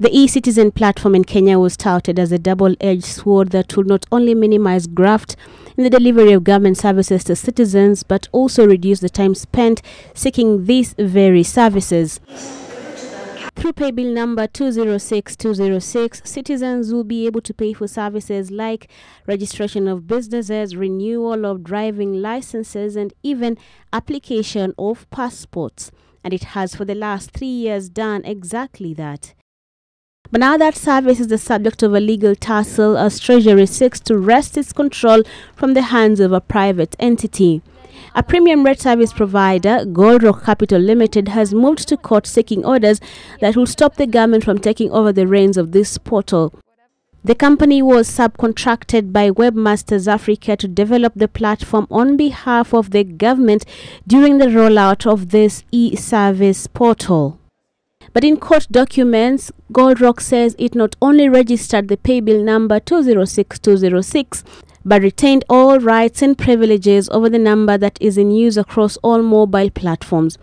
The eCitizen platform in Kenya was touted as a double-edged sword that will not only minimize graft in the delivery of government services to citizens, but also reduce the time spent seeking these very services. Through paybill number 206206, citizens will be able to pay for services like registration of businesses, renewal of driving licenses, and even application of passports. And it has for the last 3 years done exactly that. But now that service is the subject of a legal tussle as Treasury seeks to wrest its control from the hands of a private entity. A premium rate service provider, Goldrock Capital Limited, has moved to court seeking orders that will stop the government from taking over the reins of this portal. The company was subcontracted by Webmasters Africa to develop the platform on behalf of the government during the rollout of this e-service portal. But in court documents, Goldrock says it not only registered the paybill number 206206, but retained all rights and privileges over the number that is in use across all mobile platforms.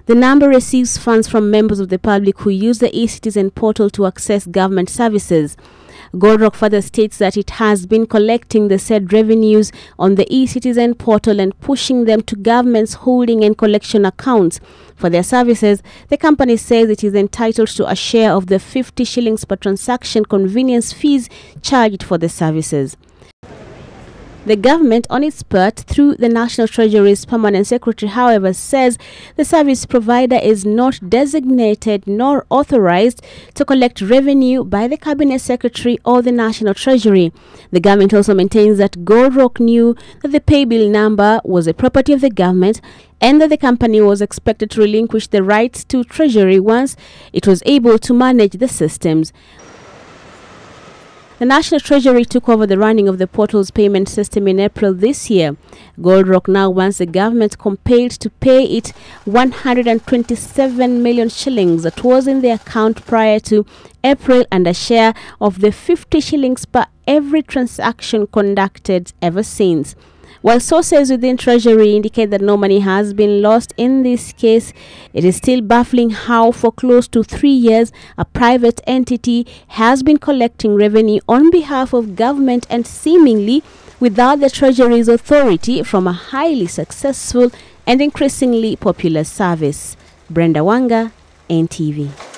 The number receives funds from members of the public who use the eCitizen portal to access government services. Goldrock further states that it has been collecting the said revenues on the eCitizen portal and pushing them to government's holding and collection accounts. For their services, the company says it is entitled to a share of the 50 shillings per transaction convenience fees charged for the services. The government, on its part, through the National Treasury's Permanent Secretary, however, says the service provider is not designated nor authorized to collect revenue by the Cabinet Secretary or the National Treasury. The government also maintains that Goldrock knew that the paybill number was a property of the government and that the company was expected to relinquish the rights to Treasury once it was able to manage the systems. The National Treasury took over the running of the portal's payment system in April this year. Goldrock now wants the government compelled to pay it 127 million shillings that was in the account prior to April and a share of the 50 shillings per every transaction conducted ever since. While sources within Treasury indicate that no money has been lost in this case, it is still baffling how for close to 3 years a private entity has been collecting revenue on behalf of government and seemingly without the Treasury's authority from a highly successful and increasingly popular service. Brenda Wanga, NTV.